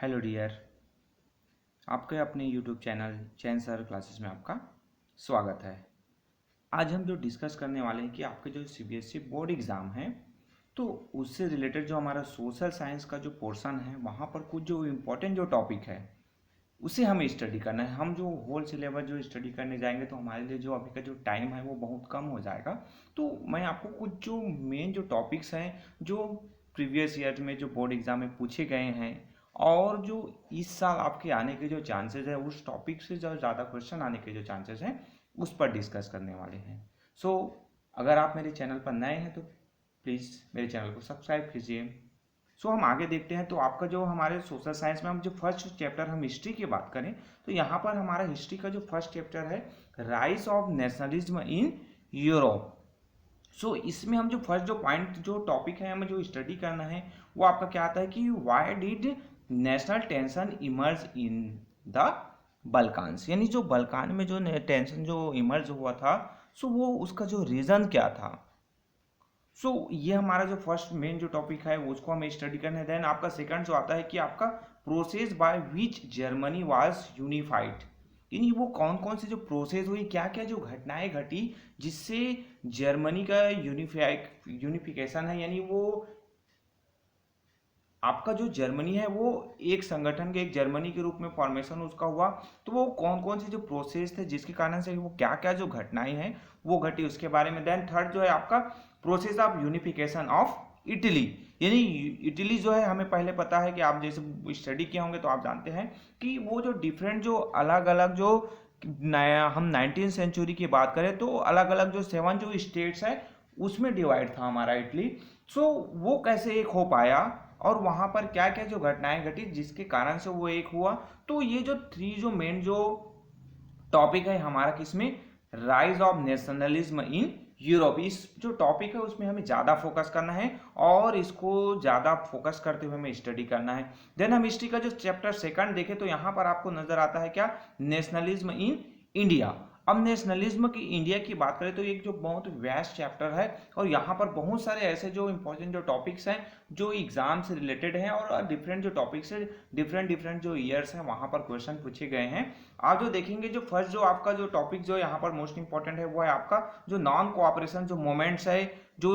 Hello dear, आपके अपने YouTube channel चैन sir classes में आपका स्वागत है। आज हम जो डिस्कस करने वाले हैं कि आपके जो सीबीएसई बोर्ड एग्ज़ाम है तो उससे रिलेटेड जो हमारा सोशल साइंस का जो पोर्शन है वहाँ पर कुछ जो इम्पोर्टेंट जो टॉपिक है उसे हमें स्टडी करना है। हम जो होल सिलेबस जो स्टडी करने जाएंगे तो हमारे लिए जो अभी का जो टाइम है वो बहुत कम हो जाएगा। तो मैं आपको कुछ जो मेन जो टॉपिक्स हैं जो प्रीवियस ईयर में जो बोर्ड एग्ज़ाम में पूछे गए हैं और जो इस साल आपके आने के जो चांसेस है उस टॉपिक से जो ज़्यादा क्वेश्चन आने के जो चांसेस हैं उस पर डिस्कस करने वाले हैं। सो अगर आप मेरे चैनल पर नए हैं तो प्लीज़ मेरे चैनल को सब्सक्राइब कीजिए। हम आगे देखते हैं। तो आपका जो हमारे सोशल साइंस में हम जो फर्स्ट चैप्टर हम हिस्ट्री की बात करें तो यहाँ पर हमारा हिस्ट्री का जो फर्स्ट चैप्टर है rise of nationalism in Europe. इसमें हम जो फर्स्ट जो पॉइंट जो टॉपिक है हमें जो स्टडी करना है वो आपका क्या आता है कि why did national tension emerge in the Balkans, यानी जो बल्कान में जो टेंशन जो इमर्ज हुआ था वो उसका जो रीज़न क्या था। ये हमारा जो फर्स्ट मेन जो टॉपिक है उसको हमें स्टडी करना है। देन आपका सेकंड जो आता है कि आपका process by which Germany was unified, यानी वो कौन कौन से जो प्रोसेस हुई, क्या क्या जो घटनाएं घटी जिससे जर्मनी का यूनिफिकेशन है, यानी वो आपका जो जर्मनी है वो एक संगठन के एक जर्मनी के रूप में फॉर्मेशन उसका हुआ। तो वो कौन कौन से जो प्रोसेस थे जिसके कारण से वो क्या क्या जो घटनाएं हैं वो घटी उसके बारे में। देन थर्ड जो है आपका process of unification of Italy, यानी इटली जो है हमें पहले पता है कि आप जैसे स्टडी किए होंगे तो आप जानते हैं कि वो जो डिफरेंट जो अलग अलग जो नया हम 19th सेंचुरी की बात करें तो अलग अलग जो 7 जो स्टेट्स है उसमें डिवाइड था हमारा इटली। वो कैसे एक हो पाया और वहां पर क्या क्या जो घटनाएं घटी जिसके कारण से वो एक हुआ। तो ये जो थ्री जो मेन जो टॉपिक है हमारा किसमें, rise of nationalism in Europe, इस जो टॉपिक है उसमें हमें ज़्यादा फोकस करना है और इसको ज़्यादा फोकस करते हुए हमें स्टडी करना है। देन हम हिस्ट्री का जो चैप्टर सेकंड देखें तो यहाँ पर आपको नजर आता है क्या, नेशनलिज्म इन इंडिया। अब नेशनलिज्म की इंडिया की बात करें तो एक जो बहुत वैस्ट चैप्टर है और यहाँ पर बहुत सारे ऐसे जो इंपॉर्टेंट जो टॉपिक्स हैं जो एग्जाम से रिलेटेड हैं और डिफरेंट जो टॉपिक्स है डिफरेंट डिफरेंट जो ईयर्स हैं वहाँ पर क्वेश्चन पूछे गए हैं। आप जो देखेंगे जो फर्स्ट जो आपका जो टॉपिक जो यहाँ पर मोस्ट इंपॉर्टेंट है वो है आपका जो नॉन कोऑपरेशन जो मोमेंट्स है जो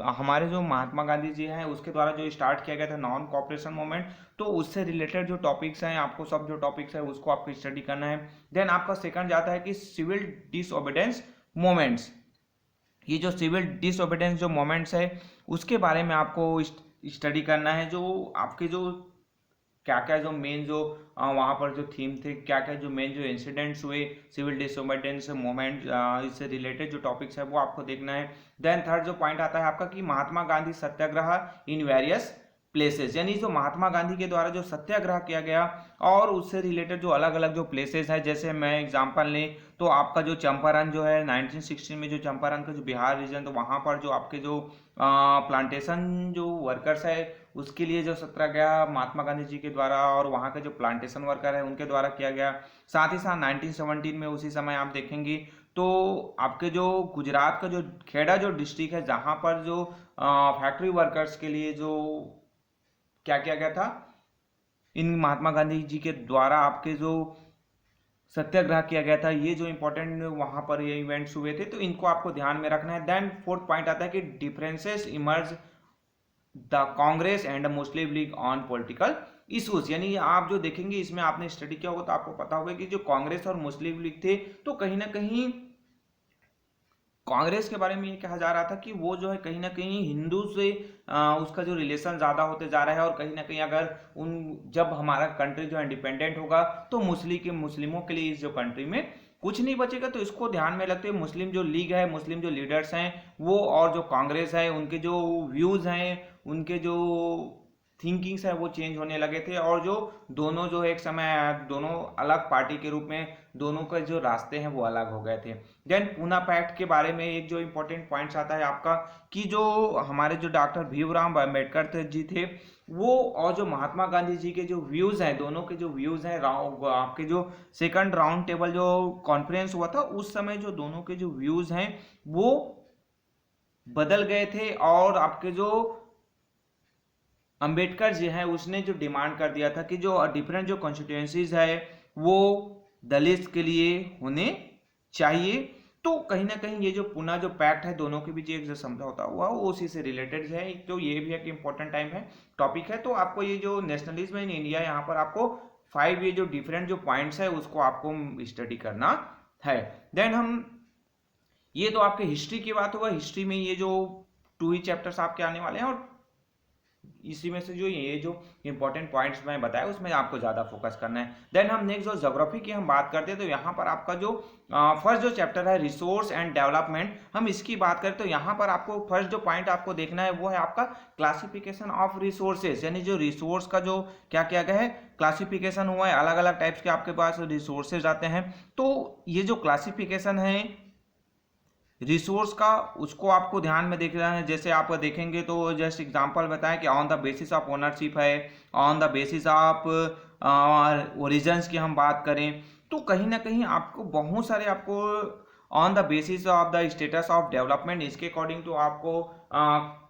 हमारे जो महात्मा गांधी जी हैं उसके द्वारा जो स्टार्ट किया गया था नॉन कोऑपरेशन मूवमेंट। तो उससे रिलेटेड जो टॉपिक्स हैं आपको सब जो टॉपिक्स है उसको आपको स्टडी करना है। देन आपका सेकंड जाता है कि सिविल डिसओबीडेंस मोमेंट्स, ये जो सिविल डिसओबीडेंस जो मोमेंट्स है उसके बारे में आपको स्टडी करना है। जो आपके जो क्या क्या जो मेन जो वहाँ पर जो थीम थे, क्या क्या जो मेन जो इंसिडेंट्स हुए सिविल डिसोबीडियंस मूवमेंट इससे रिलेटेड जो टॉपिक्स है वो आपको देखना है। देन थर्ड जो पॉइंट आता है आपका कि महात्मा गांधी सत्याग्रह इन वेरियस प्लेसेस, यानी जो महात्मा गांधी के द्वारा जो सत्याग्रह किया गया और उससे रिलेटेड जो अलग अलग जो प्लेसेस है, जैसे मैं एग्जांपल लें तो आपका जो चंपारण जो है 1916 में जो चंपारण का जो बिहार रीजन तो वहाँ पर जो आपके जो प्लांटेशन जो वर्कर्स है उसके लिए जो सत्याग्रह महात्मा गांधी जी के द्वारा और वहाँ के जो प्लांटेशन वर्कर है उनके द्वारा किया गया। साथ ही साथ 1917 में उसी समय आप देखेंगे तो आपके जो गुजरात का जो खेड़ा जो डिस्ट्रिक्ट है जहाँ पर जो फैक्ट्री वर्कर्स के लिए जो क्या किया गया था, इन महात्मा गांधी जी के द्वारा आपके जो सत्याग्रह किया गया था, ये जो इंपॉर्टेंट वहां पर ये इवेंट्स हुए थे तो इनको आपको ध्यान में रखना है। देन फोर्थ पॉइंट आता है कि differences emerge the Congress and Muslim league on political issues, यानी आप जो देखेंगे इसमें आपने स्टडी किया होगा तो आपको पता होगा कि जो कांग्रेस और मुस्लिम लीग थे तो कहीं ना कहीं कांग्रेस के बारे में ये कहा जा रहा था कि वो जो है कहीं ना कहीं हिंदू से उसका जो रिलेशन ज़्यादा होते जा रहा है और कहीं ना कहीं अगर उन जब हमारा कंट्री जो इंडिपेंडेंट होगा तो मुस्लिमों के लिए इस जो कंट्री में कुछ नहीं बचेगा। तो इसको ध्यान में रखते हुए मुस्लिम जो लीग है, मुस्लिम जो लीडर्स हैं वो और जो कांग्रेस है उनके जो व्यूज़ हैं, उनके जो थिंकिंग्स है वो चेंज होने लगे थे और जो दोनों जो एक समय दोनों अलग पार्टी के रूप में दोनों के जो रास्ते हैं वो अलग हो गए थे। देन पूना पैक्ट के बारे में एक जो इंपॉर्टेंट पॉइंट्स आता है आपका कि जो हमारे जो डॉक्टर भीमराव अम्बेडकर जी थे वो और जो महात्मा गांधी जी के जो व्यूज हैं, दोनों के जो व्यूज हैं आपके जो सेकंड राउंड टेबल जो कॉन्फ्रेंस हुआ था उस समय जो दोनों के जो व्यूज हैं वो बदल गए थे और आपके जो अंबेडकर जी है उसने जो डिमांड कर दिया था कि जो डिफरेंट जो कॉन्स्टिट्यूएंसीज है वो दलित के लिए होने चाहिए। तो कहीं ना कहीं ये जो पुनः जो पैक्ट है दोनों के बीच एक जो समझौता हुआ वो उसी से रिलेटेड है। तो ये भी एक इम्पोर्टेंट टाइम है टॉपिक है। तो आपको ये जो नेशनलिज्म इन इंडिया यहाँ पर आपको 5 ये जो डिफरेंट जो पॉइंट्स है उसको आपको स्टडी करना है। देन हम ये तो आपके हिस्ट्री की बात हुआ। हिस्ट्री में ये जो 2 ही चैप्टर्स आपके आने वाले हैं और इसी में से जो ये जो इंपॉर्टेंट पॉइंट्स मैं बताया उसमें आपको ज़्यादा फोकस करना है। देन हम नेक्स्ट जो ज्योग्राफी की हम बात करते हैं तो यहाँ पर आपका जो फर्स्ट जो चैप्टर है रिसोर्स एंड डेवलपमेंट, हम इसकी बात करें तो यहाँ पर आपको फर्स्ट जो पॉइंट आपको देखना है वो है आपका क्लासिफिकेशन ऑफ रिसोर्सेज, यानी जो रिसोर्स का जो क्या किया गया है क्लासिफिकेशन हुआ है। अलग अलग टाइप्स के आपके पास रिसोर्सेज आते हैं। तो ये जो क्लासिफिकेशन है रिसोर्स का उसको आपको ध्यान में देखना है। जैसे आप देखेंगे तो जस्ट एग्जांपल बताएं कि on the basis of ownership है, on the basis of origins की हम बात करें तो कहीं ना कहीं आपको बहुत सारे आपको on the basis of the status of development इसके अकॉर्डिंग तो आपको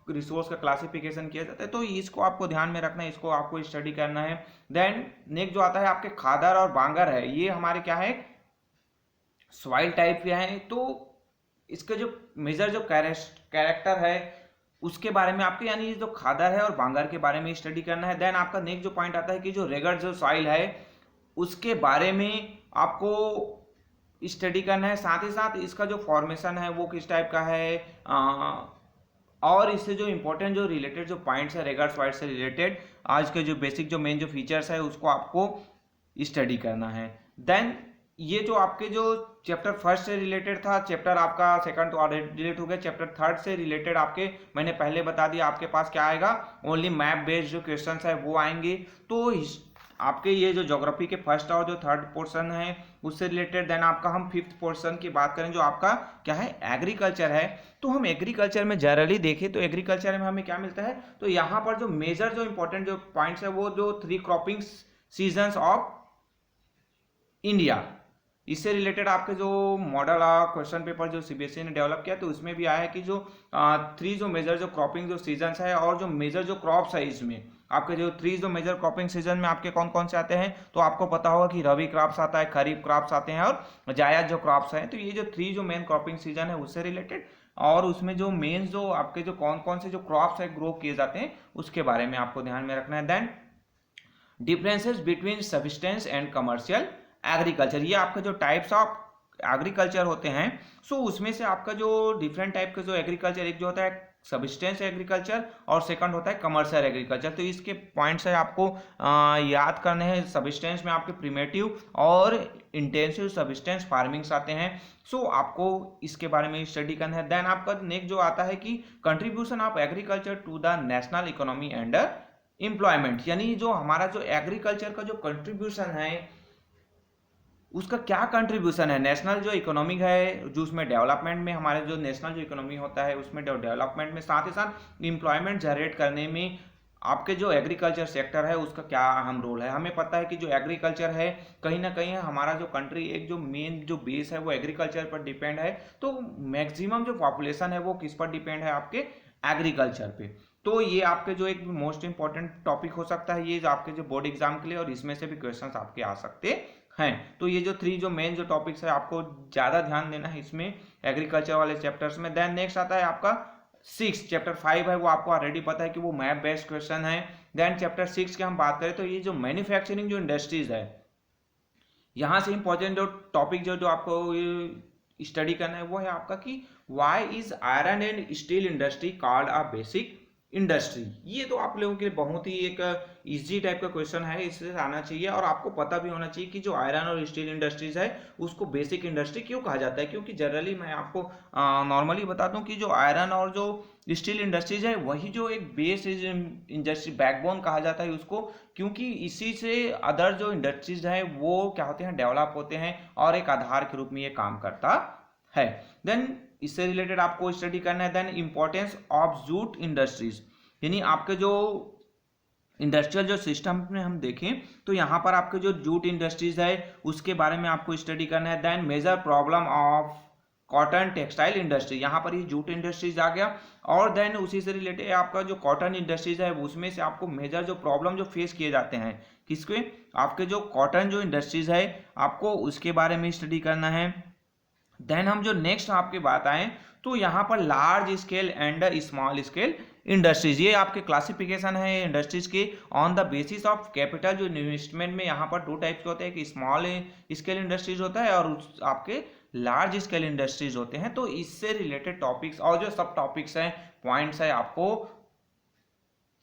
रिसोर्स का क्लासिफिकेशन किया जाता है। तो इसको आपको ध्यान में रखना है, इसको आपको स्टडी करना है। देन नेक्स्ट जो आता है आपके खादर और बांगर है, ये हमारे क्या है सॉइल टाइप के हैं। तो इसके जो मेजर जो कैरेक्टर है उसके बारे में आपको यानी जो खादर है और बांगर के बारे में स्टडी करना है। देन आपका नेक्स्ट जो पॉइंट आता है कि जो रेगड जो सॉइल है उसके बारे में आपको स्टडी करना है। साथ ही साथ इसका जो फॉर्मेशन है वो किस टाइप का है और इससे जो इंपॉर्टेंट जो रिलेटेड जो पॉइंट्स है रेगड सॉइल से रिलेटेड आज के जो बेसिक जो मेन जो फीचर्स है उसको आपको स्टडी करना है। देन ये जो आपके जो चैप्टर फर्स्ट से रिलेटेड था, चैप्टर आपका सेकंड तो ऑलरेडी डिलीट हो गया, चैप्टर थर्ड से रिलेटेड आपके मैंने पहले बता दिया आपके पास क्या आएगा ओनली मैप बेस्ड जो क्वेश्चंस है वो आएंगे। तो आपके ये जो ज्योग्राफी के फर्स्ट और जो थर्ड पोर्शन है उससे रिलेटेड। देन आपका हम फिफ्थ पोर्शन की बात करें जो आपका क्या है एग्रीकल्चर है। तो हम एग्रीकल्चर में जनरली देखें तो एग्रीकल्चर में हमें क्या मिलता है तो यहाँ पर जो मेजर जो इंपॉर्टेंट जो पॉइंट्स है वो जो 3 क्रॉपिंग सीजन्स ऑफ इंडिया, इससे रिलेटेड आपके जो मॉडल क्वेश्चन पेपर जो सीबीएसई ने डेवलप किया तो उसमें भी आया है कि जो 3 जो मेजर जो क्रॉपिंग जो सीजन्स है और जो मेजर जो क्रॉप्स है इसमें आपके जो 3 जो मेजर क्रॉपिंग सीजन में आपके कौन कौन से आते हैं। तो आपको पता होगा कि रबी क्रॉप्स आता है, खरीफ क्रॉप्स आते हैं और जायद जो क्रॉप्स हैं। तो ये जो 3 जो मेन क्रॉपिंग सीजन है उससे रिलेटेड और उसमें जो मेन जो आपके जो कौन कौन से जो क्रॉप्स है ग्रो किए जाते हैं उसके बारे में आपको ध्यान में रखना है। Then differences between subsistence and commercial agriculture, ये आपके जो टाइप्स ऑफ एग्रीकल्चर होते हैं सो उसमें से आपका जो डिफरेंट टाइप का जो एग्रीकल्चर एक जो होता है सब्सिस्टेंस एग्रीकल्चर और सेकंड होता है कमर्शियल एग्रीकल्चर। तो इसके पॉइंट्स है आपको याद करने हैं। सब्सिस्टेंस में आपके प्रिमेटिव और इंटेंसिव सब्सिस्टेंस फार्मिंग्स आते हैं। सो आपको इसके बारे में स्टडी करना है। देन आपका नेक्स्ट जो आता है कि contribution of agriculture to the national economy and employment, यानी जो हमारा जो एग्रीकल्चर का जो कंट्रीब्यूशन है उसका क्या कंट्रीब्यूशन है नेशनल जो इकोनॉमिक है जो उसमें डेवलपमेंट में हमारे जो नेशनल जो इकोनॉमी होता है उसमें डेवलपमेंट में साथ ही साथ एम्प्लॉयमेंट जनरेट करने में आपके जो एग्रीकल्चर सेक्टर है उसका क्या अहम रोल है। हमें पता है कि जो एग्रीकल्चर है कहीं ना कहीं हमारा जो कंट्री एक जो मेन जो बेस है वो एग्रीकल्चर पर डिपेंड है। तो मैक्सिमम जो पॉपुलेशन है वो किस पर डिपेंड है आपके एग्रीकल्चर पे। तो ये आपके जो एक मोस्ट इंपॉर्टेंट टॉपिक हो सकता है ये जो आपके जो बोर्ड एग्जाम के लिए और इसमें से भी क्वेश्चंस आपके आ सकते हैं। तो ये जो 3 जो मेन जो टॉपिक्स है आपको ज्यादा ध्यान देना है इसमें एग्रीकल्चर वाले चैप्टर्स में। देन नेक्स्ट आता है आपका 6 चैप्टर 5 है वो आपको ऑलरेडी पता है कि वो मैप बेस्ड क्वेश्चन है। देन चैप्टर 6 की हम बात करें तो ये जो मैन्युफैक्चरिंग जो इंडस्ट्रीज है यहाँ से इंपॉर्टेंट जो टॉपिक जो आपको स्टडी करना है वो है आपका कि why is iron and steel industry called a basic industry. ये तो आप लोगों के लिए बहुत ही एक इजी टाइप का क्वेश्चन है, इससे आना चाहिए और आपको पता भी होना चाहिए कि जो आयरन और स्टील इंडस्ट्रीज है उसको बेसिक इंडस्ट्री क्यों कहा जाता है। क्योंकि जनरली मैं आपको नॉर्मली बता दूं कि जो आयरन और जो स्टील इंडस्ट्रीज है वही जो एक बेस इंडस्ट्री बैकबोन कहा जाता है उसको, क्योंकि इसी से अदर जो इंडस्ट्रीज है वो क्या होते हैं डेवलप होते हैं और एक आधार के रूप में ये काम करता है। देन इससे रिलेटेड आपको स्टडी करना है। Then importance of jute industries, यानी आपके जो इंडस्ट्रियल जो सिस्टम में हम देखें तो यहाँ पर आपके जो जूट इंडस्ट्रीज है उसके बारे में आपको स्टडी करना है। Then major problem of cotton textile industry, यहाँ पर ये जूट इंडस्ट्रीज आ गया। और देन उसी से रिलेटेड आपका जो कॉटन इंडस्ट्रीज है उसमें से आपको मेजर जो प्रॉब्लम जो फेस किए जाते हैं किसके, आपके जो कॉटन जो इंडस्ट्रीज है आपको उसके बारे में स्टडी करना है। देन हम जो नेक्स्ट आपकी बात आए तो यहाँ पर large scale and small scale industries, ये आपके क्लासिफिकेशन है इंडस्ट्रीज के on the basis of capital. जो इन्वेस्टमेंट में यहाँ पर 2 टाइप्स के होते हैं, एक स्मॉल स्केल इंडस्ट्रीज होता है और आपके लार्ज स्केल इंडस्ट्रीज होते हैं। तो इससे रिलेटेड टॉपिक्स और जो सब टॉपिक्स हैं, पॉइंट्स है, आपको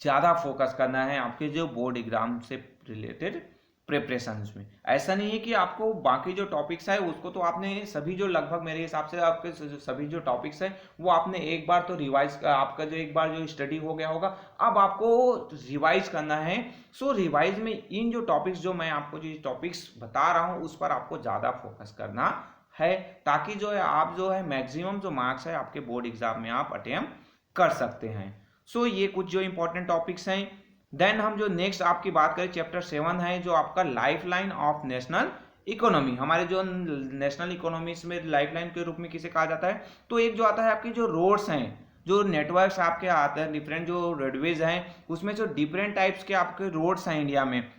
ज़्यादा फोकस करना है आपके जो बोर्ड एग्जाम से रिलेटेड प्रिपरेशंस में। ऐसा नहीं है कि आपको बाकी जो टॉपिक्स है उसको तो आपने सभी जो लगभग मेरे हिसाब से आपके सभी जो टॉपिक्स है वो आपने एक बार तो रिवाइज, आपका जो एक बार जो स्टडी हो गया होगा, अब आपको रिवाइज करना है। सो रिवाइज में इन जो टॉपिक्स जो मैं आपको जो टॉपिक्स बता रहा हूँ उस पर आपको ज़्यादा फोकस करना है, ताकि जो है आप जो है मैक्सिमम जो मार्क्स है आपके बोर्ड एग्जाम में आप अटेम्प्ट कर सकते हैं। सो ये कुछ जो इंपॉर्टेंट टॉपिक्स हैं। देन हम जो नेक्स्ट आपकी बात करें चैप्टर 7 है जो आपका life line of national economy. हमारे जो नेशनल इकोनॉमी में लाइफ लाइन के रूप में किसे कहा जाता है, तो एक जो आता है आपकी जो रोड्स हैं, जो नेटवर्क्स आपके आते हैं, डिफरेंट जो रोडवेज हैं, उसमें जो डिफरेंट टाइप्स के आपके रोड्स हैं इंडिया में,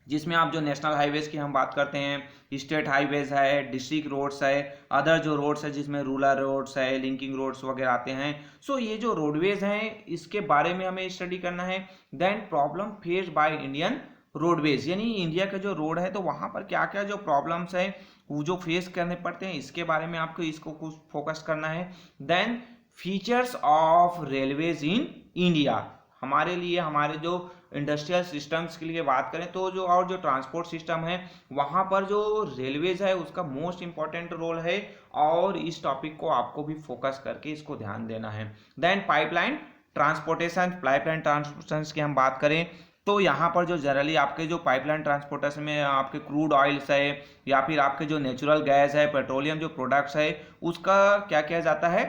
जिसमें आप जो नेशनल हाईवेज की हम बात करते हैं, स्टेट हाईवेज है, डिस्ट्रिक्ट रोड्स है, अदर जो रोड्स है जिसमें रूरल रोड्स है, लिंकिंग रोड्स वगैरह आते हैं। सो ये जो रोडवेज हैं इसके बारे में हमें स्टडी करना है। Then problem face by Indian roadways, यानी इंडिया का जो रोड है तो वहाँ पर क्या क्या जो प्रॉब्लम्स है वो जो फेस करने पड़ते हैं इसके बारे में आपको इसको कुछ फोकस करना है। Then features of railways in India, हमारे लिए हमारे जो इंडस्ट्रियल सिस्टम्स के लिए बात करें तो जो और जो ट्रांसपोर्ट सिस्टम है वहाँ पर जो रेलवेज है उसका मोस्ट इंपॉर्टेंट रोल है, और इस टॉपिक को आपको भी फोकस करके इसको ध्यान देना है। देन पाइपलाइन ट्रांसपोर्टेशन की हम बात करें तो यहाँ पर जो जनरली आपके जो पाइपलाइन ट्रांसपोर्टेशन में आपके क्रूड ऑयल्स है या फिर आपके जो नेचुरल गैस है, पेट्रोलियम जो प्रोडक्ट्स है उसका क्या किया जाता है,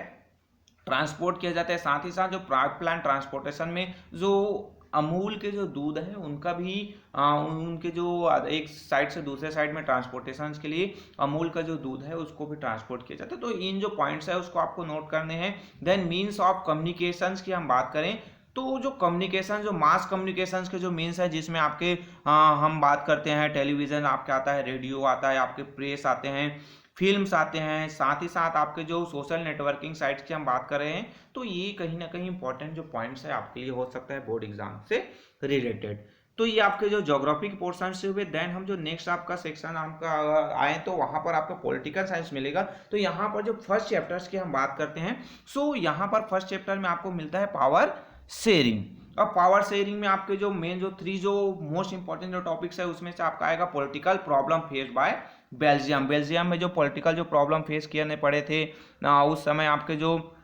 ट्रांसपोर्ट किया जाता है। साथ ही साथ जो पाइपलाइन ट्रांसपोर्टेशन में जो अमूल के जो दूध है उनका भी उनके जो एक साइड से दूसरे साइड में ट्रांसपोर्टेशन के लिए अमूल का जो दूध है उसको भी ट्रांसपोर्ट किया जाता है। तो इन जो पॉइंट्स है उसको आपको नोट करने हैं। देन मीन्स ऑफ कम्युनिकेशंस की हम बात करें तो जो कम्युनिकेशन जो मास कम्युनिकेशंस के जो मीन्स है जिसमें आपके हम बात करते हैं टेलीविज़न आपके आता है, रेडियो आता है, आपके प्रेस आते हैं, फिल्म्स आते हैं, साथ ही साथ आपके जो सोशल नेटवर्किंग साइट्स की हम बात कर रहे हैं। तो ये कहीं ना कहीं इंपॉर्टेंट जो पॉइंट्स है आपके लिए हो सकता है बोर्ड एग्जाम से रिलेटेड। तो ये आपके जो ज्योग्राफी के पोर्शन से हुए। देन हम जो नेक्स्ट आपका सेक्शन आपका आए तो वहाँ पर आपको पॉलिटिकल साइंस मिलेगा। तो यहाँ पर जो फर्स्ट चैप्टर्स की हम बात करते हैं, सो यहाँ पर फर्स्ट चैप्टर में आपको मिलता है पावर शेयरिंग। अब पावर शेयरिंग में आपके जो मेन जो 3 जो मोस्ट इंपॉर्टेंट जो टॉपिक्स है उसमें से आपका आएगा political problem face bye Belgium. Belgium में जो पॉलिटिकल जो प्रॉब्लम फेस करने पड़े थे उस समय आपके जो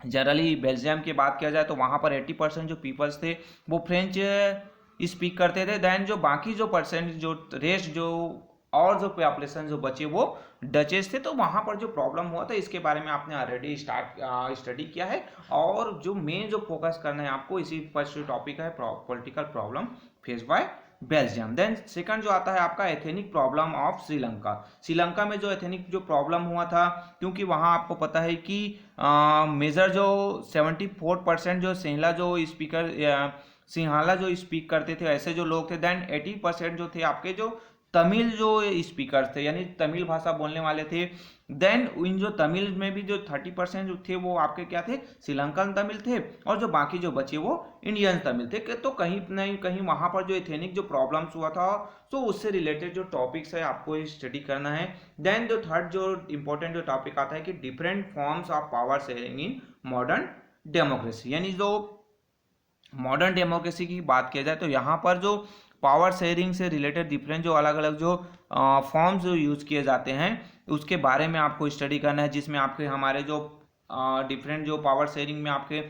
जनरली बेल्जियम की बात किया जाए तो वहाँ पर 80% जो पीपल्स थे वो फ्रेंच स्पीक करते थे। देन जो बाकी जो परसेंट जो रेस्ट जो और जो पॉपुलेशन जो बचे वो डचेस थे। तो वहाँ पर जो प्रॉब्लम हुआ था इसके बारे में आपने ऑलरेडी स्टडी किया है, और जो मेन जो फोकस करना है आपको इसी फर्स्ट टॉपिक है political problem face bye Belgium. Then second जो आता है आपका ethnic problem of Sri Lanka. Sri Lanka में जो एथेनिक जो प्रॉब्लम हुआ था, क्योंकि वहाँ आपको पता है कि मेजर जो 74% जो सिंहाला जो स्पीक करते थे ऐसे जो लोग थे। देन 80% जो थे आपके जो तमिल जो स्पीकर थे यानी तमिल भाषा बोलने वाले थे। देन इन जो तमिल में भी जो 30% जो थे वो आपके क्या थे, श्रीलंकन तमिल थे, और जो बाकी जो बचे वो इंडियन तमिल थे। तो कहीं नहीं कहीं वहाँ पर जो एथेनिक जो प्रॉब्लम्स हुआ था तो उससे रिलेटेड जो टॉपिक्स है आपको स्टडी करना है। देन जो थर्ड जो इंपॉर्टेंट जो टॉपिक आता है कि different forms of power sharing in modern democracy, यानी जो मॉडर्न डेमोक्रेसी की बात किया जाए तो यहाँ पर जो पावर शेयरिंग से रिलेटेड डिफरेंट जो अलग अलग जो फॉर्म्स जो यूज़ किए जाते हैं उसके बारे में आपको स्टडी करना है, जिसमें आपके हमारे जो डिफरेंट जो पावर शेयरिंग में आपके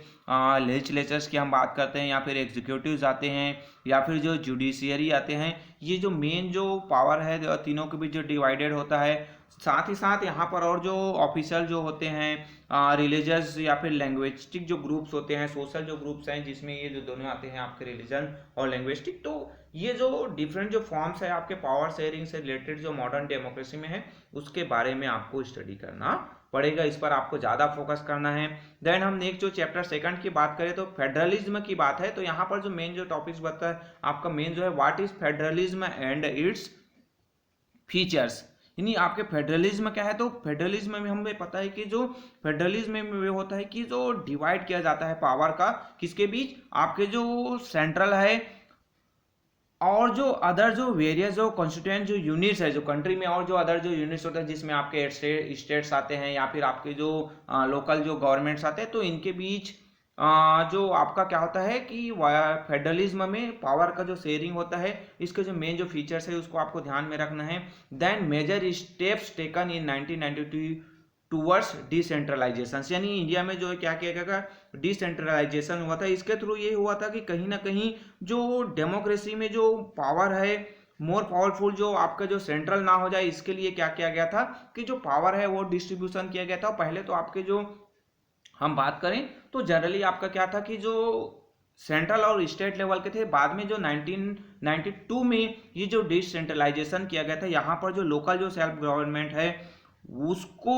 लेजिस्लेचर्स की हम बात करते हैं या फिर एग्जीक्यूटिव्स आते हैं या फिर जो जुडिशियरी आते हैं। ये जो मेन जो पावर है तीनों के बीच जो डिवाइडेड होता है। साथ ही साथ यहाँ पर और जो ऑफिशियल जो होते हैं रिलीजियस या फिर लैंग्वेस्टिक जो ग्रुप्स होते हैं, सोशल जो ग्रुप्स हैं जिसमें ये जो दोनों आते हैं आपके रिलीजन और लैंग्वेस्टिक। तो ये जो डिफरेंट जो फॉर्म्स है आपके पावर शेयरिंग से रिलेटेड जो मॉडर्न डेमोक्रेसी में है उसके बारे में आपको स्टडी करना पड़ेगा, इस पर आपको ज़्यादा फोकस करना है। देन हम नेक्स्ट जो चैप्टर सेकंड की बात करें तो फेडरलिज्म की बात है, तो यहाँ पर जो मेन जो टॉपिक्स बताया है आपका मेन जो है what is federalism and its features, यानी आपके फेडरलिज्म क्या है। तो फेडरलिज्म में हमें पता है कि जो फेडरलिज्म में ये होता है कि जो डिवाइड किया जाता है पावर का किसके बीच, आपके जो सेंट्रल है और जो अदर जो वेरियस जो कॉन्स्टिट्यूएंट जो यूनिट्स है जो कंट्री में, और जो अदर जो यूनिट्स होते हैं जिसमें आपके स्टेट्स आते हैं या फिर आपके जो लोकल जो गवर्नमेंट्स आते हैं, तो इनके बीच जो आपका क्या होता है कि फेडरलिज्म में पावर का जो शेयरिंग होता है, इसके जो मेन जो फीचर्स है उसको आपको ध्यान में रखना है। Then major steps taken in 1992 towards decentralisation, यानी इंडिया में जो है क्या किया गया, डिसेंट्रलाइजेशन हुआ था। इसके थ्रू ये हुआ था कि कहीं ना कहीं जो डेमोक्रेसी में जो पावर है मोर पावरफुल जो आपका जो सेंट्रल ना हो जाए, इसके लिए क्या किया गया था कि जो पावर है वो डिस्ट्रीब्यूशन किया गया था। पहले तो आपके जो हम बात करें तो जनरली आपका क्या था कि जो सेंट्रल और स्टेट लेवल के थे, बाद में जो 1992 में ये जो डिसेंट्रलाइजेशन किया गया था, यहाँ पर जो लोकल जो सेल्फ गवर्नमेंट है उसको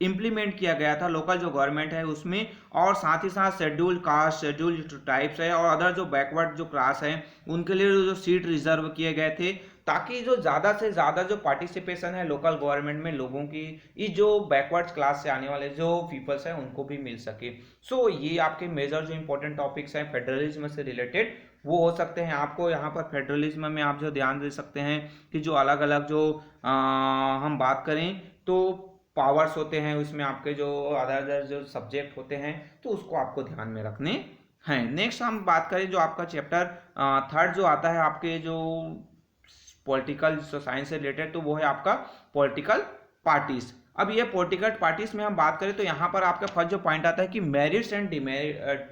इम्प्लीमेंट किया गया था, लोकल जो गवर्नमेंट है उसमें। और साथ ही साथ शेड्यूल्ड कास्ट, शेड्यूल्ड ट्राइब्स है और अदर जो बैकवर्ड जो क्लास है उनके लिए जो सीट रिजर्व किए गए थे, ताकि जो ज़्यादा से ज़्यादा जो पार्टिसिपेशन है लोकल गवर्नमेंट में लोगों की, ये जो बैकवर्ड क्लास से आने वाले जो पीपल्स हैं उनको भी मिल सके। सो ये आपके मेजर जो इंपॉर्टेंट टॉपिक्स हैं फेडरलिज्म से रिलेटेड वो हो सकते हैं। आपको यहाँ पर फेडरलिज्म में आप जो ध्यान दे सकते हैं कि जो अलग अलग जो हम बात करें तो पावर्स होते हैं, उसमें आपके जो अदर अदर जो सब्जेक्ट होते हैं तो उसको आपको ध्यान में रखने हैं। नेक्स्ट हम बात करें जो आपका चैप्टर थर्ड जो आता है आपके जो पॉलिटिकल साइंस से रिलेटेड, तो वो है आपका पॉलिटिकल पार्टीज। अब ये पॉलिटिकल पार्टीज में हम बात करें तो यहाँ पर आपका फर्स्ट जो पॉइंट आता है कि merits and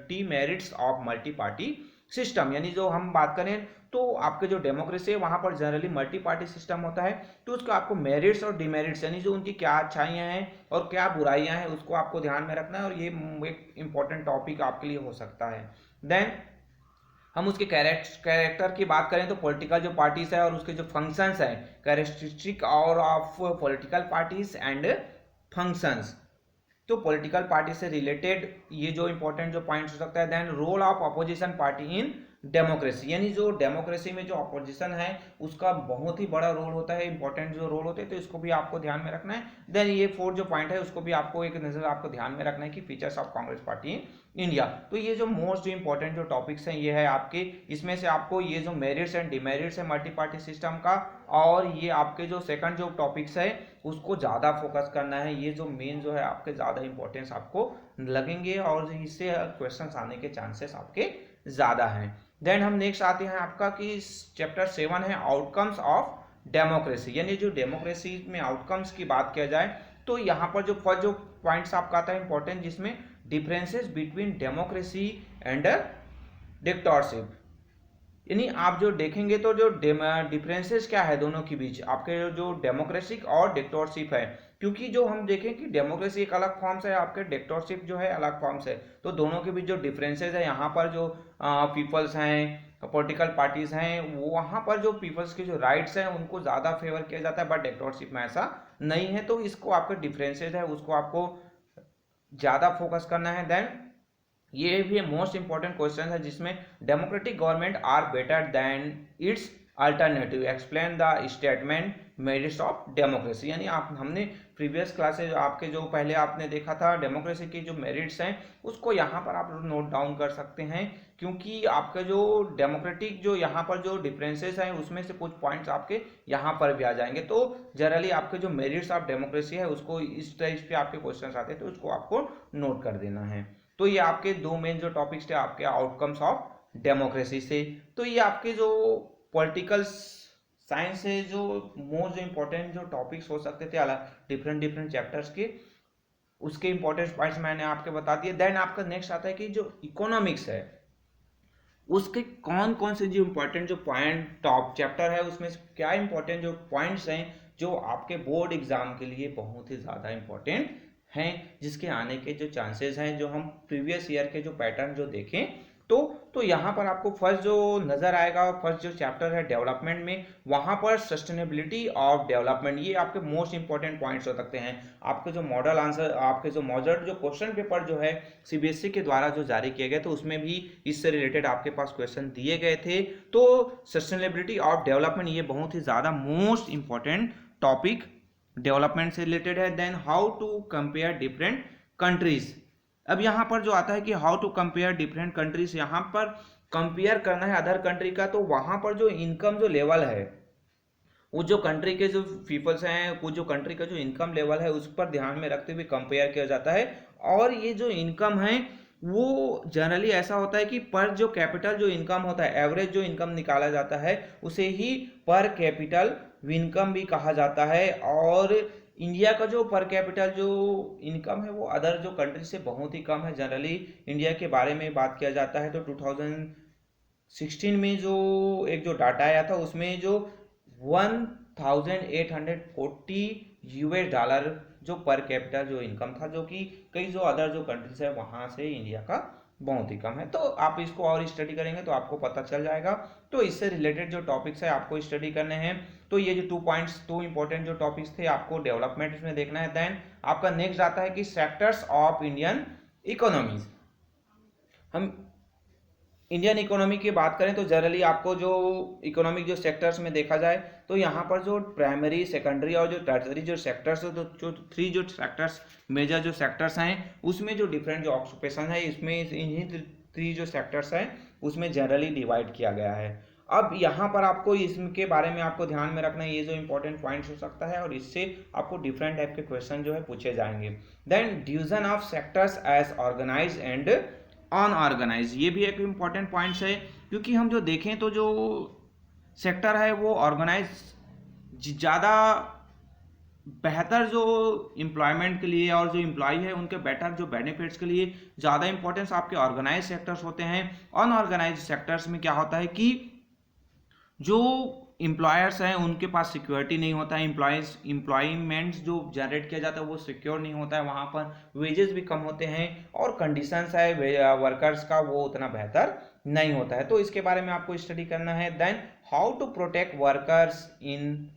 demerits of multi party system, यानी जो हम बात करें तो आपके जो डेमोक्रेसी है वहां पर जनरली मल्टी पार्टी सिस्टम होता है, तो उसका आपको मेरिट्स और डिमेरिट्स यानी जो उनकी क्या अच्छाइयाँ हैं और क्या बुराइयां हैं उसको आपको ध्यान में रखना है, और ये एक इंपॉर्टेंट टॉपिक आपके लिए हो सकता है। देन हम उसके कैरेक्टर की बात करें तो पॉलिटिकल जो पार्टीज है और उसके जो फंक्शंस हैं, कैरेक्टरिस्टिक और of political parties and functions, तो पॉलिटिकल पार्टी से रिलेटेड ये जो इंपॉर्टेंट जो पॉइंट्स हो सकता है। Then role of opposition party in democracy, यानी जो डेमोक्रेसी में जो अपोजिशन है उसका बहुत ही बड़ा रोल होता है, इंपॉर्टेंट जो रोल होते हैं, तो इसको भी आपको ध्यान में रखना है। देन ये फोर्थ जो पॉइंट है उसको भी आपको एक नजर आपको ध्यान में रखना है कि features of Congress party in India. तो ये जो मोस्ट इंपॉर्टेंट जो टॉपिक्स हैं ये है आपके, इसमें से आपको ये जो मेरिट्स एंड डिमेरिट्स है मल्टी पार्टी सिस्टम का, और ये आपके जो सेकंड जो टॉपिक्स है उसको ज़्यादा फोकस करना है। ये जो मेन जो है आपके ज़्यादा इंपॉर्टेंस आपको लगेंगे और इससे क्वेश्चंस आने के चांसेस आपके ज़्यादा हैं। देन हम नेक्स्ट आते हैं आपका कि चैप्टर 7 है आउटकम्स ऑफ डेमोक्रेसी, यानी जो डेमोक्रेसी में आउटकम्स की बात किया जाए तो यहाँ पर जो फर्स्ट जो पॉइंट्स आपका आता है इंपॉर्टेंट, जिसमें differences between democracy and dictatorship, यानी आप जो देखेंगे तो जो डिफरेंसेस क्या है दोनों के बीच, आपके जो डेमोक्रेसी और डिक्टेटरशिप है, क्योंकि जो हम देखें कि डेमोक्रेसी एक अलग फॉर्म्स है, आपके डिक्टेटरशिप जो है अलग फॉर्म्स है, तो दोनों के बीच जो डिफरेंसेस है यहाँ पर जो पीपल्स हैं पॉलिटिकल पार्टीज हैं वो वहाँ पर जो पीपल्स के जो राइट्स हैं उनको ज़्यादा फेवर किया जाता है, बट डिक्टेटरशिप में ऐसा नहीं है, तो इसको आपके डिफरेंसेस है उसको आपको ज़्यादा फोकस करना है। देन ये भी मोस्ट इंपॉर्टेंट क्वेश्चन है जिसमें democratic government are better than its alternative, explain the statement merits of democracy, यानी आप हमने प्रीवियस क्लासेज आपके जो पहले आपने देखा था डेमोक्रेसी की जो मेरिट्स हैं उसको यहाँ पर आप नोट डाउन कर सकते हैं, क्योंकि आपका जो डेमोक्रेटिक जो यहाँ पर जो डिफरेंसेस हैं उसमें से कुछ पॉइंट्स आपके यहाँ पर भी आ जाएंगे, तो जनरली आपके जो मेरिट्स ऑफ डेमोक्रेसी है उसको इस टाइप पे आपके क्वेश्चन आते हैं तो उसको आपको नोट कर देना है। तो ये आपके दो मेन जो टॉपिक्स थे आपके आउटकम्स ऑफ डेमोक्रेसी से। तो ये आपके जो पॉलिटिकल साइंस से जो मोस्ट इंपॉर्टेंट जो टॉपिक्स हो सकते थे अलग डिफरेंट डिफरेंट चैप्टर्स के, उसके इंपॉर्टेंट पॉइंट्स मैंने आपके बता दिए। देन आपका नेक्स्ट आता है कि जो इकोनॉमिक्स है उसके कौन कौन से जो इंपॉर्टेंट जो पॉइंट टॉप चैप्टर है उसमें क्या इंपॉर्टेंट जो पॉइंट्स हैं जो आपके बोर्ड एग्जाम के लिए बहुत ही ज़्यादा इंपॉर्टेंट हैं, जिसके आने के जो चांसेस हैं, जो हम प्रीवियस ईयर के जो पैटर्न जो देखें तो यहाँ पर आपको फर्स्ट जो नज़र आएगा, फर्स्ट जो चैप्टर है डेवलपमेंट में, वहाँ पर सस्टेनेबिलिटी ऑफ डेवलपमेंट, ये आपके मोस्ट इंपॉर्टेंट पॉइंट्स हो सकते हैं। आपके जो मॉडल आंसर, आपके जो मॉडल जो क्वेश्चन पेपर जो है सीबीएसई के द्वारा जो जारी किए गए, तो उसमें भी इससे रिलेटेड आपके पास क्वेश्चन दिए गए थे। तो सस्टेनेबिलिटी ऑफ डेवलपमेंट ये बहुत ही ज़्यादा मोस्ट इंपॉर्टेंट टॉपिक डेवलपमेंट से रिलेटेड है। Then how to compare different countries. अब यहाँ पर जो आता है कि how to compare different countries, यहाँ पर कंपेयर करना है अदर कंट्री का, तो वहाँ पर जो इनकम जो लेवल है, वो जो कंट्री के जो पीपल्स हैं, वो जो कंट्री का जो इनकम लेवल है उस पर ध्यान में रखते हुए कंपेयर किया जाता है। और ये जो इनकम है वो जनरली ऐसा होता है कि पर जो कैपिटल जो इनकम होता है, एवरेज जो इनकम निकाला जाता है उसे ही पर कैपिटल इनकम भी कहा जाता है। और इंडिया का जो पर कैपिटल जो इनकम है वो अदर जो कंट्री से बहुत ही कम है। जनरली इंडिया के बारे में बात किया जाता है तो 2016 में जो एक जो डाटा आया था उसमें जो 1840 यूएस डॉलर जो पर कैपिटल जो इनकम था, जो कि कई जो अदर जो कंट्रीज है वहां से इंडिया का बहुत ही कम है। तो आप इसको और स्टडी करेंगे तो आपको पता चल जाएगा। तो इससे रिलेटेड जो टॉपिक्स है आपको स्टडी करने हैं। तो ये जो 2 इंपॉर्टेंट जो टॉपिक्स थे आपको डेवलपमेंट में देखना है। देन आपका नेक्स्ट आता है कि सेक्टर्स ऑफ इंडियन इकोनॉमीज। हम इंडियन इकोनॉमी की बात करें तो जनरली आपको जो इकोनॉमिक जो सेक्टर्स में देखा जाए तो यहाँ पर जो प्राइमरी, सेकेंडरी और जो टर्सरी जो सेक्टर्स है, तो जो 3 जो सेक्टर्स, मेजर जो सेक्टर्स हैं, उसमें जो डिफरेंट जो ऑक्यूपेशन है, इसमें इन्हीं 3 जो सेक्टर्स हैं उसमें जनरली डिवाइड किया गया है। अब यहाँ पर आपको इसके बारे में आपको ध्यान में रखना है, ये जो इंपॉर्टेंट पॉइंट्स हो सकता है और इससे आपको डिफरेंट टाइप के क्वेश्चन जो है पूछे जाएंगे। Then division of sectors as organise and unorganise, ये भी एक इम्पॉर्टेंट पॉइंट्स है, क्योंकि हम जो देखें तो जो सेक्टर है वो ऑर्गेनाइज ज़्यादा बेहतर जो एम्प्लॉयमेंट के लिए और जो एम्प्लॉय है उनके बेटर जो बेनिफिट्स के लिए ज़्यादा इंपॉर्टेंस आपके ऑर्गेनाइज सेक्टर्स होते हैं। अनऑर्गेनाइज सेक्टर्स में क्या होता है कि जो एम्प्लॉयर्स हैं उनके पास सिक्योरिटी नहीं होता है, एम्प्लॉयमेंट जो जनरेट किया जाता है वो सिक्योर नहीं होता है, वहाँ पर वेजेस भी कम होते हैं और कंडीशंस है वर्कर्स का वो उतना बेहतर नहीं होता है। तो इसके बारे में आपको स्टडी करना है। Then how to protect workers in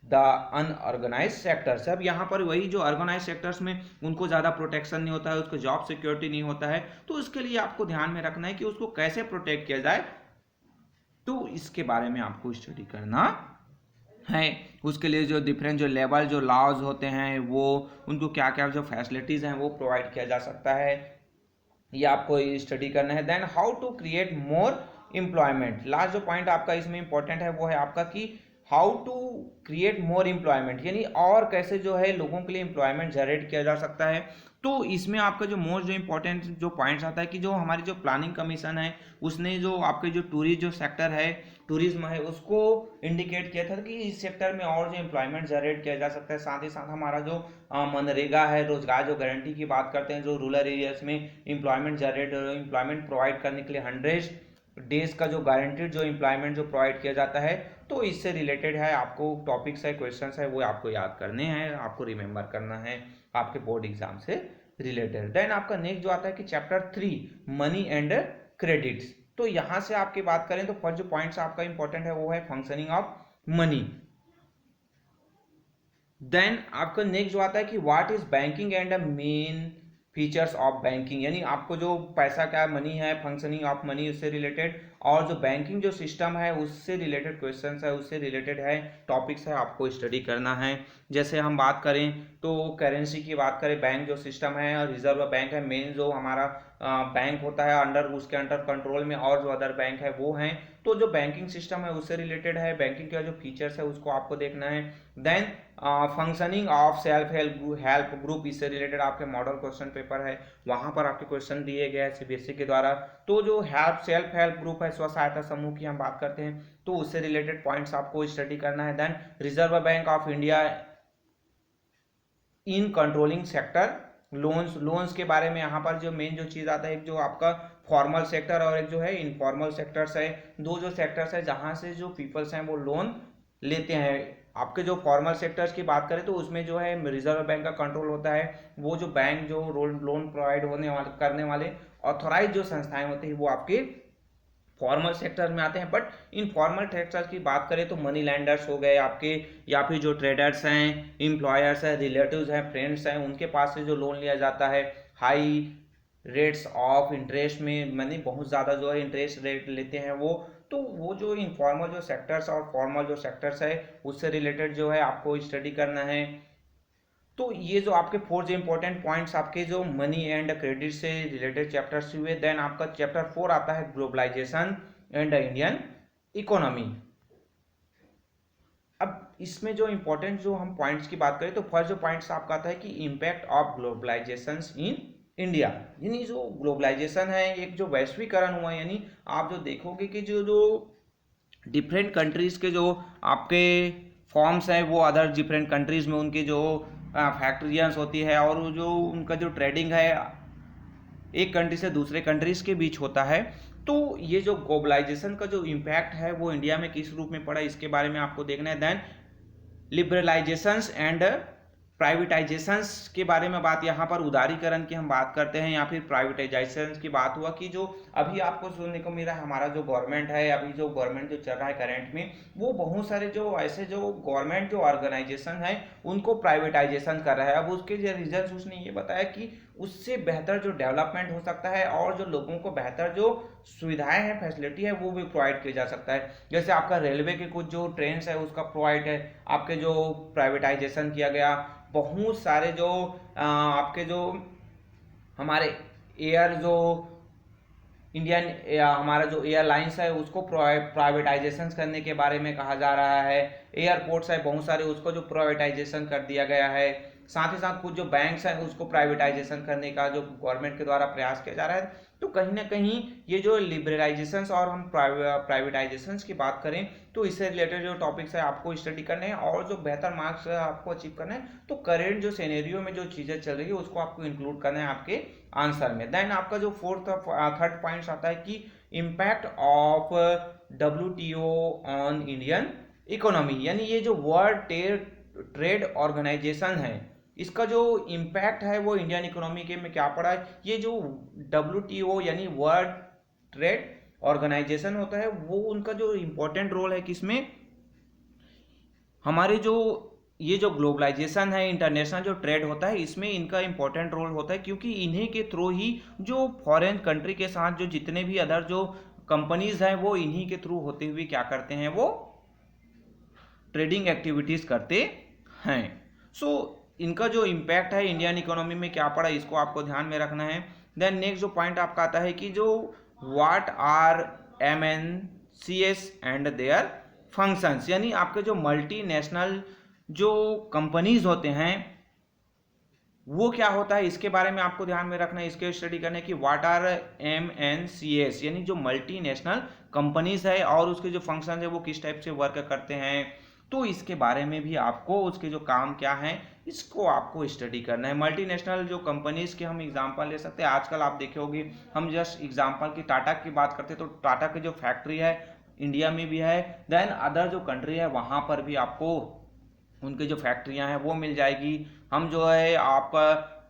the unorganise sectors. अब यहाँ पर वही जो ऑर्गेनाइज सेक्टर्स में उनको ज़्यादा प्रोटेक्शन नहीं होता है, उसको जॉब सिक्योरिटी नहीं होता है, तो उसके लिए आपको ध्यान में रखना है कि उसको कैसे प्रोटेक्ट किया जाए। तो इसके बारे में आपको स्टडी करना है। उसके लिए जो डिफरेंट जो लेवल जो लॉज होते हैं वो उनको क्या क्या जो फैसिलिटीज़ हैं वो प्रोवाइड किया जा सकता है, ये आपको स्टडी करना है। Then how to create more employment. Last जो पॉइंट आपका इसमें इंपॉर्टेंट है वो है आपका कि how to create more employment, यानी और कैसे जो है लोगों के लिए एम्प्लॉयमेंट जनरेट किया जा सकता है। तो इसमें आपका जो मोस्ट जो इंपॉर्टेंट जो पॉइंट्स आता है कि जो हमारी जो प्लानिंग कमीशन है उसने जो आपके जो टूरिस्ट जो सेक्टर है, टूरिज्म है, उसको इंडिकेट किया था कि इस सेक्टर में और जो एम्प्लॉयमेंट जनरेट किया जा सकता है। साथ ही साथ हमारा जो मनरेगा है, रोजगार जो गारंटी की बात करते हैं, जो रूरल एरियाज में एम्प्लॉयमेंट प्रोवाइड करने के लिए 100 डेज का जो गारंटीड जो एम्प्लॉयमेंट जो प्रोवाइड किया जाता है, तो इससे रिलेटेड है आपको टॉपिक्स है, क्वेश्चंस है, वो आपको याद करने हैं, आपको रिमेंबर करना है आपके बोर्ड एग्जाम से रिलेटेड। देन आपका नेक्स्ट जो आता है कि चैप्टर 3 मनी एंड क्रेडिट्स। तो यहाँ से आपकी बात करें तो फर्स्ट जो पॉइंट्स आपका इंपॉर्टेंट है वो है फंक्शनिंग ऑफ मनी। देन आपका नेक्स्ट जो आता है कि what is banking and the main features of banking, यानी आपको जो पैसा क्या मनी है, फंक्शनिंग ऑफ मनी उससे रिलेटेड, और जो बैंकिंग जो सिस्टम है उससे रिलेटेड क्वेश्चंस है, उससे रिलेटेड है टॉपिक्स है, आपको स्टडी करना है। जैसे हम बात करें तो करेंसी की बात करें, बैंक जो सिस्टम है और रिजर्व बैंक है, मेन जो हमारा बैंक होता है अंडर उसके अंडर कंट्रोल में, और जो अदर बैंक है वो हैं। तो जो बैंकिंग सिस्टम है उससे रिलेटेड है, बैंकिंग का जो फीचर्स है उसको आपको देखना है। Then functioning of self help group, इससे रिलेटेड आपके मॉडल क्वेश्चन पेपर है, वहां पर आपके क्वेश्चन दिए गए हैं सीबीएसई के द्वारा। तो जो सेल्फ हेल्प ग्रुप है, स्व सहायता समूह की हम बात करते हैं, तो उससे रिलेटेड पॉइंट्स आपको स्टडी करना है। Then Reserve Bank of India in controlling sector loans के बारे में यहाँ पर जो मेन जो चीज़ आता है, एक जो आपका फॉर्मल सेक्टर और एक जो है इनफॉर्मल सेक्टर्स है, दो जो सेक्टर्स है जहाँ से जो पीपल्स हैं वो लोन लेते हैं। आपके जो फॉर्मल सेक्टर्स की बात करें तो उसमें जो है रिजर्व बैंक का कंट्रोल होता है, वो जो बैंक जो लोन प्रोवाइड होने वाले करने वाले ऑथोराइज जो संस्थाएं होती है वो आपके फॉर्मल सेक्टर में आते हैं। बट इन फॉर्मल सेक्टर की बात करें तो मनी लैंडर्स हो गए आपके, या फिर जो ट्रेडर्स हैं, एम्प्लॉयर्स हैं, रिलेटिव्स हैं, फ्रेंड्स हैं, उनके पास से जो लोन लिया जाता है हाई रेट्स ऑफ इंटरेस्ट में, मनी बहुत ज़्यादा जो है इंटरेस्ट रेट लेते हैं वो। तो वो जो इनफॉर्मल जो सेक्टर्स और फॉर्मल जो सेक्टर्स है उससे रिलेटेड जो है आपको स्टडी करना है। तो ये जो आपके 4 जो इंपॉर्टेंट पॉइंट्स आपके जो मनी एंड क्रेडिट से रिलेटेड चैप्टर्स हुए। देन आपका चैप्टर 4 आता है ग्लोबलाइजेशन एंड इंडियन इकोनॉमी। अब इसमें जो इंपॉर्टेंट जो हम पॉइंट्स की बात करें तो फर्स्ट जो पॉइंट्स आपका आता है कि impact of globalisation in India. यानी जो ग्लोबलाइजेशन है एक जो वैश्वीकरण हुआ, यानी आप जो देखोगे कि जो जो डिफरेंट कंट्रीज के जो आपके फॉर्म्स हैं वो अदर डिफरेंट कंट्रीज में उनके जो फैक्ट्रियाँ होती है और जो उनका जो ट्रेडिंग है एक कंट्री से दूसरे कंट्रीज के बीच होता है। तो ये जो ग्लोबलाइजेशन का जो इम्पैक्ट है वो इंडिया में किस रूप में पड़ा इसके बारे में आपको देखना है। देन लिबरलाइजेशंस एंड प्राइवेटाइजेशंस के बारे में बात, यहाँ पर उदारीकरण की हम बात करते हैं या फिर प्राइवेटाइजेशन की बात हुआ कि जो अभी आपको सुनने को मिल रहा है हमारा जो गवर्नमेंट है, अभी जो गवर्नमेंट जो चल रहा है करंट में, वो बहुत सारे जो ऐसे जो गवर्नमेंट जो ऑर्गेनाइजेशन है उनको प्राइवेटाइजेशन कर रहा है। अब उसके जो रिजल्ट उसने ये बताया कि उससे बेहतर जो डेवलपमेंट हो सकता है और जो लोगों को बेहतर जो सुविधाएं हैं, फैसिलिटी है वो भी प्रोवाइड किया जा सकता है। जैसे आपका रेलवे के कुछ जो ट्रेन है उसका प्रोवाइड है, आपके जो प्राइवेटाइजेशन किया गया। बहुत सारे जो आपके जो हमारे एयर जो इंडियन हमारा जो एयरलाइंस है उसको प्राइवेटाइजेशन करने के बारे में कहा जा रहा है। एयरपोर्ट्स है बहुत सारे उसको जो प्राइवेटाइजेशन कर दिया गया है। साथ ही साथ कुछ जो बैंक्स हैं उसको प्राइवेटाइजेशन करने का जो गवर्नमेंट के द्वारा प्रयास किया जा रहा है। तो कहीं ना कहीं ये जो लिबरलाइजेशंस और हम प्राइवेटाइजेशंस की बात करें तो इससे रिलेटेड जो टॉपिक्स है आपको स्टडी करने हैं और जो बेहतर मार्क्स आपको अचीव करना है तो करेंट जो सिनेरियो में जो चीज़ें चल रही है उसको आपको इंक्लूड करना है आपके आंसर में। देन आपका जो थर्ड पॉइंट आता है कि impact of WTO on Indian economy, यानी ये जो वर्ल्ड ट्रेड ऑर्गेनाइजेशन है इसका जो इम्पैक्ट है वो इंडियन इकोनॉमी के में क्या पड़ा है। ये जो WTO यानी वर्ल्ड ट्रेड ऑर्गेनाइजेशन होता है वो उनका जो इम्पोर्टेंट रोल है किसमें, हमारे जो ये जो ग्लोबलाइजेशन है इंटरनेशनल जो ट्रेड होता है इसमें इनका इंपॉर्टेंट रोल होता है, क्योंकि इन्हीं के थ्रू ही जो फॉरेन कंट्री के साथ जो जितने भी अदर जो कंपनीज हैं वो इन्हीं के थ्रू होते हुए क्या करते हैं, वो ट्रेडिंग एक्टिविटीज करते हैं। सो इनका जो इम्पैक्ट है इंडियन इकोनॉमी में क्या पड़ा इसको आपको ध्यान में रखना है। देन नेक्स्ट जो पॉइंट आपका आता है कि जो what are MNCs and their functions, यानी आपके जो मल्टीनेशनल जो कंपनीज होते हैं वो क्या होता है इसके बारे में आपको ध्यान में रखना है, इसके स्टडी करने की। व्हाट आर MNCs यानी जो मल्टीनेशनल कंपनीज है और उसके जो फंक्शन है वो किस टाइप से वर्क करते हैं, तो इसके बारे में भी आपको उसके जो काम क्या है इसको आपको स्टडी करना है। मल्टीनेशनल जो कंपनीज के हम एग्जांपल ले सकते हैं। आजकल आप देखे होंगे, हम जस्ट एग्जांपल की टाटा की बात करते हैं तो टाटा की जो फैक्ट्री है इंडिया में भी है। देन अदर जो कंट्री है वहाँ पर भी आपको उनकी जो फैक्ट्रियां हैं वो मिल जाएगी। हम जो है आप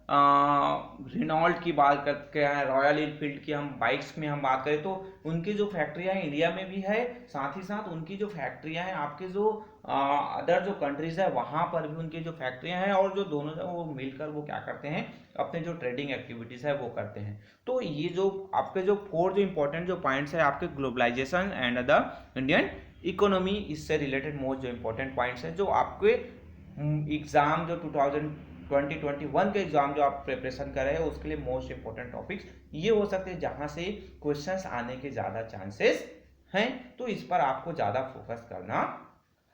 रिनॉल्ट की बात करते हैं, रॉयल इनफील्ड की हम बाइक्स में हम बात करें तो उनकी जो फैक्ट्रियां हैं इंडिया में भी है, साथ ही साथ उनकी जो फैक्ट्रियां हैं आपके जो अदर जो कंट्रीज है वहाँ पर भी उनकी जो फैक्ट्रियां हैं और जो दोनों वो मिलकर वो क्या करते हैं अपने जो ट्रेडिंग एक्टिविटीज है वो करते हैं। तो ये जो आपके जो 4 जो इंपॉर्टेंट जो पॉइंट्स है आपके globalisation and the Indian economy, इससे रिलेटेड मोस्ट जो इंपॉर्टेंट पॉइंट्स हैं जो आपके एग्जाम जो 2021 के एग्जाम जो आप प्रिपरेशन कर रहे हैं उसके लिए मोस्ट इंपॉर्टेंट टॉपिक्स ये हो सकते हैं जहां से क्वेश्चंस आने के ज़्यादा चांसेस हैं। तो इस पर आपको ज़्यादा फोकस करना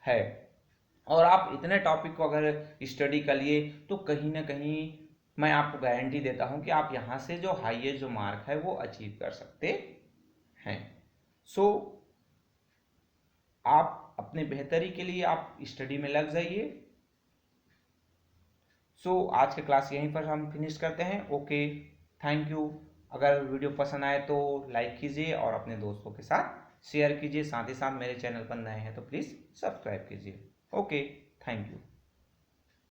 है और आप इतने टॉपिक को अगर स्टडी कर लिए तो कहीं ना कहीं मैं आपको गारंटी देता हूं कि आप यहां से जो हाईएस्ट जो मार्क है वो अचीव कर सकते हैं। सो आप अपने बेहतरी के लिए आप स्टडी में लग जाइए। सो आज के क्लास यहीं पर हम फिनिश करते हैं। Okay, thank you. अगर वीडियो पसंद आए तो लाइक कीजिए और अपने दोस्तों के साथ शेयर कीजिए। साथ ही साथ मेरे चैनल पर नए हैं तो प्लीज़ सब्सक्राइब कीजिए। Okay, thank you.